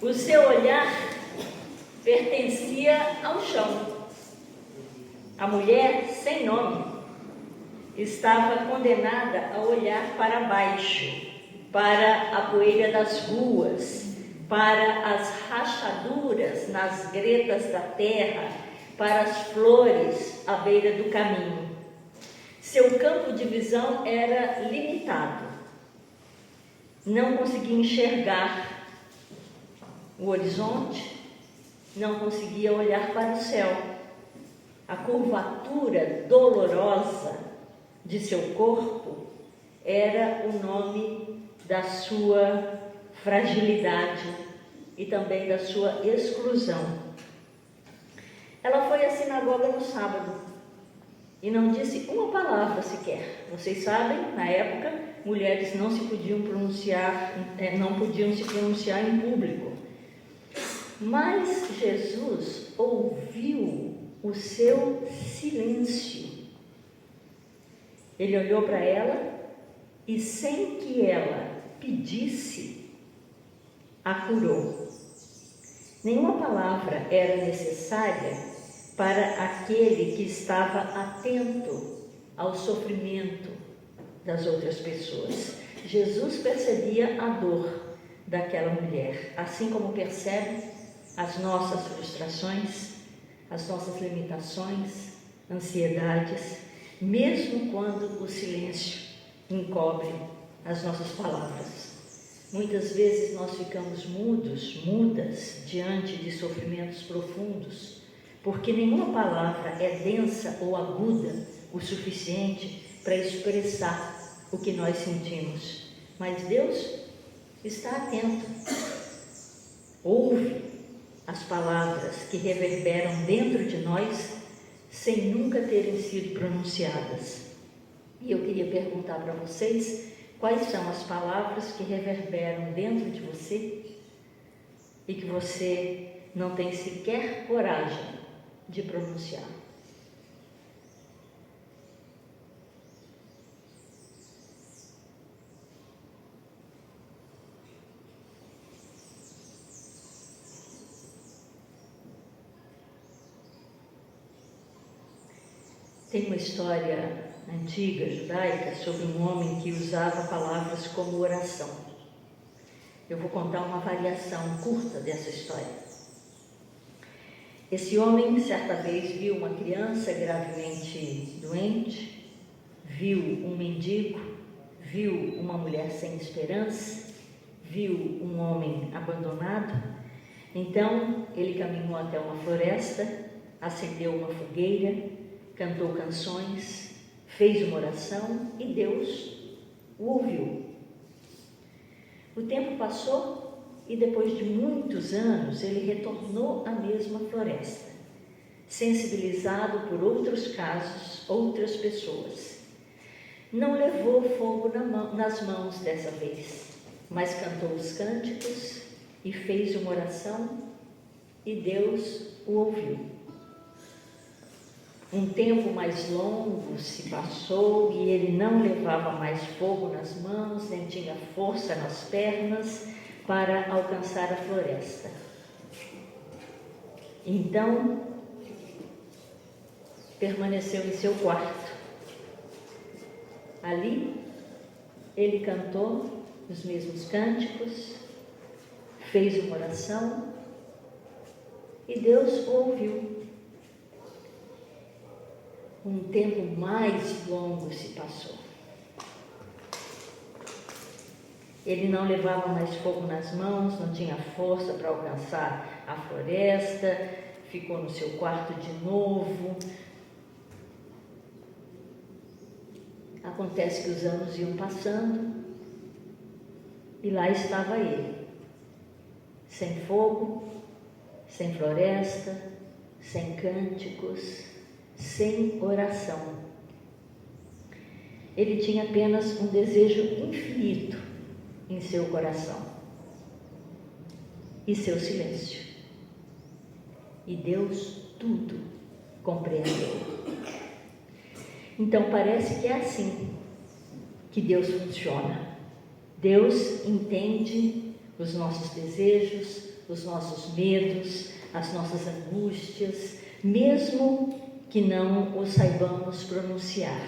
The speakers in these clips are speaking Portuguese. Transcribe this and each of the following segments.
O seu olhar pertencia ao chão. A mulher sem nome estava condenada a olhar para baixo, para a poeira das ruas, para as rachaduras nas gretas da terra, para as flores à beira do caminho. Seu campo de visão era limitado. Não conseguia enxergar o horizonte, não conseguia olhar para o céu. A curvatura dolorosa de seu corpo era o nome da sua fragilidade e também da sua exclusão. Ela foi à sinagoga no sábado e não disse uma palavra sequer. Vocês sabem, na época, mulheres não se podiam se pronunciar em público. Mas Jesus ouviu o seu silêncio. Ele olhou para ela e, sem que ela pedisse, a curou. Nenhuma palavra era necessária para aquele que estava atento ao sofrimento das outras pessoas. Jesus percebia a dor daquela mulher, assim como percebe as nossas frustrações, as nossas limitações, ansiedades, mesmo quando o silêncio encobre as nossas palavras. Muitas vezes nós ficamos mudas diante de sofrimentos profundos, porque nenhuma palavra é densa ou aguda o suficiente para expressar o que nós sentimos. Mas Deus está atento, ouve as palavras que reverberam dentro de nós sem nunca terem sido pronunciadas. E eu queria perguntar para vocês, quais são as palavras que reverberam dentro de você e que você não tem sequer coragem de pronunciar? Tem uma história antiga, judaica, sobre um homem que usava palavras como oração. Eu vou contar uma variação curta dessa história. Esse homem, certa vez, viu uma criança gravemente doente, viu um mendigo, viu uma mulher sem esperança, viu um homem abandonado. Então, ele caminhou até uma floresta, acendeu uma fogueira, cantou canções, fez uma oração e Deus o ouviu. O tempo passou e depois de muitos anos ele retornou à mesma floresta, sensibilizado por outros casos, outras pessoas. Não levou fogo nas mãos dessa vez, mas cantou os cânticos e fez uma oração e Deus o ouviu. Um tempo mais longo se passou e ele não levava mais fogo nas mãos, nem tinha força nas pernas para alcançar a floresta. Então, permaneceu em seu quarto. Ali, ele cantou os mesmos cânticos, fez uma oração e Deus o ouviu. Um tempo mais longo se passou. Ele não levava mais fogo nas mãos, não tinha força para alcançar a floresta, ficou no seu quarto de novo. Acontece que os anos iam passando e lá estava ele, sem fogo, sem floresta, sem cânticos, sem oração. Ele tinha apenas um desejo infinito em seu coração e seu silêncio. E Deus tudo compreendeu. Então parece que é assim que Deus funciona. Deus entende os nossos desejos, os nossos medos, as nossas angústias, mesmo que não os saibamos pronunciar.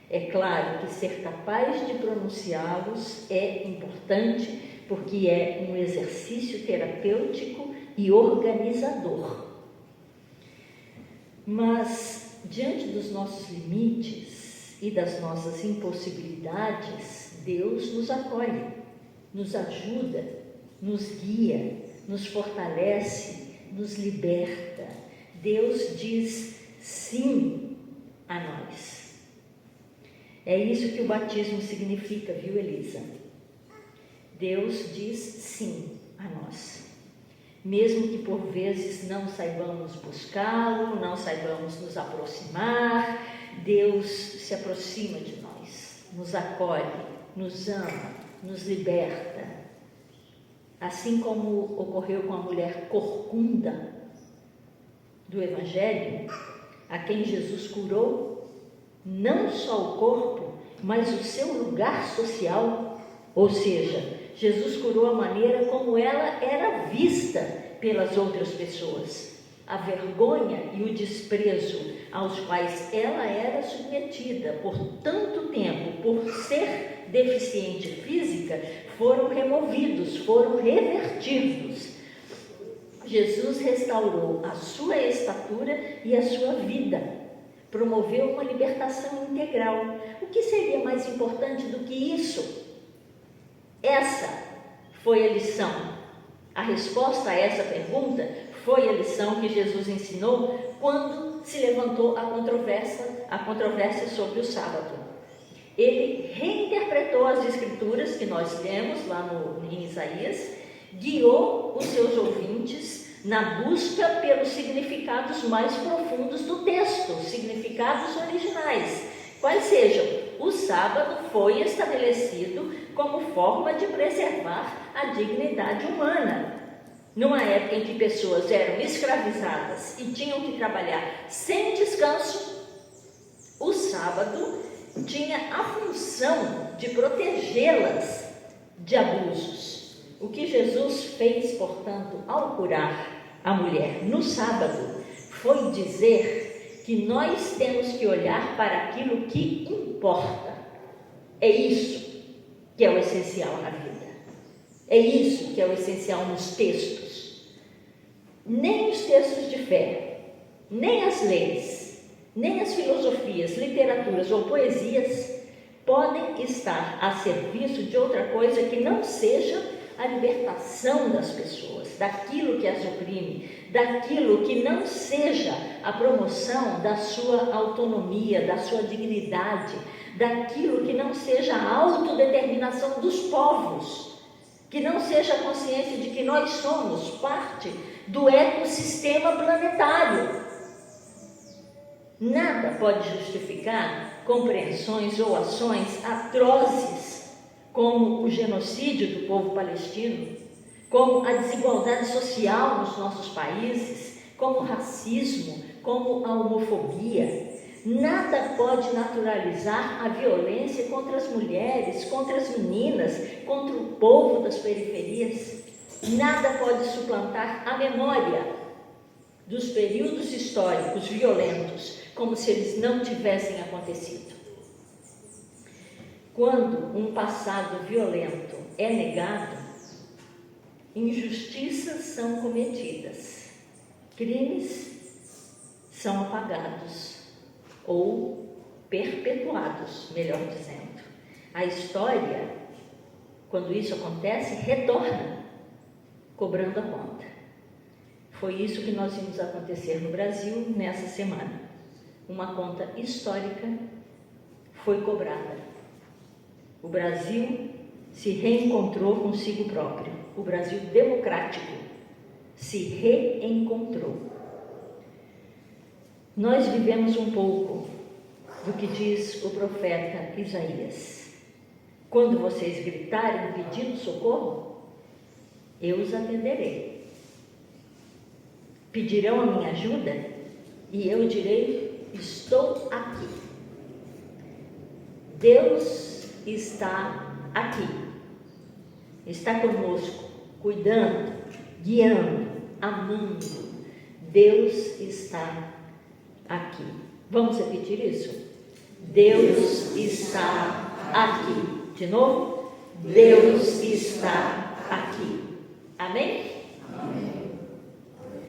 É claro que ser capaz de pronunciá-los é importante, porque é um exercício terapêutico e organizador. Mas, diante dos nossos limites e das nossas impossibilidades, Deus nos acolhe, nos ajuda, nos guia, nos fortalece, nos liberta. Deus diz sim a nós. É isso que o batismo significa, viu, Elisa? Deus diz sim a nós. Mesmo que por vezes não saibamos buscá-lo, não saibamos nos aproximar, Deus se aproxima de nós, nos acolhe, nos ama, nos liberta. Assim como ocorreu com a mulher corcunda do Evangelho, a quem Jesus curou não só o corpo, mas o seu lugar social, ou seja, Jesus curou a maneira como ela era vista pelas outras pessoas, a vergonha e o desprezo aos quais ela era submetida por tanto tempo, por ser deficiente física, foram removidos, foram revertidos. Jesus restaurou a sua estatura e a sua vida, promoveu uma libertação integral. O que seria mais importante do que isso? Essa foi a lição. A resposta a essa pergunta foi a lição que Jesus ensinou quando se levantou a controvérsia sobre o sábado. Ele reinterpretou as escrituras que nós temos lá em Isaías, guiou os seus ouvintes na busca pelos significados mais profundos do texto, significados originais. Quais sejam? O sábado foi estabelecido como forma de preservar a dignidade humana. Numa época em que pessoas eram escravizadas e tinham que trabalhar sem descanso, o sábado tinha a função de protegê-las de abusos. O que Jesus fez, portanto, ao curar a mulher no sábado, foi dizer que nós temos que olhar para aquilo que importa. É isso que é o essencial na vida. É isso que é o essencial nos textos. Nem os textos de fé, nem as leis, nem as filosofias, literaturas ou poesias podem estar a serviço de outra coisa que não seja a libertação das pessoas, daquilo que as oprime, daquilo que não seja a promoção da sua autonomia, da sua dignidade, daquilo que não seja a autodeterminação dos povos, que não seja a consciência de que nós somos parte do ecossistema planetário. Nada pode justificar compreensões ou ações atrozes, como o genocídio do povo palestino, como a desigualdade social nos nossos países, como o racismo, como a homofobia. Nada pode naturalizar a violência contra as mulheres, contra as meninas, contra o povo das periferias. Nada pode suplantar a memória dos períodos históricos violentos, como se eles não tivessem acontecido. Quando um passado violento é negado, injustiças são cometidas, crimes são apagados ou perpetuados, melhor dizendo. A história, quando isso acontece, retorna, cobrando a conta. Foi isso que nós vimos acontecer no Brasil nessa semana. Uma conta histórica foi cobrada. O Brasil se reencontrou consigo próprio. O Brasil democrático se reencontrou. Nós vivemos um pouco do que diz o profeta Isaías. Quando vocês gritarem pedindo socorro, eu os atenderei. Pedirão a minha ajuda e eu direi: estou aqui. Deus está aqui, está conosco, cuidando, guiando, amando. Deus está aqui. Vamos repetir isso? Deus está aqui. De novo? Deus está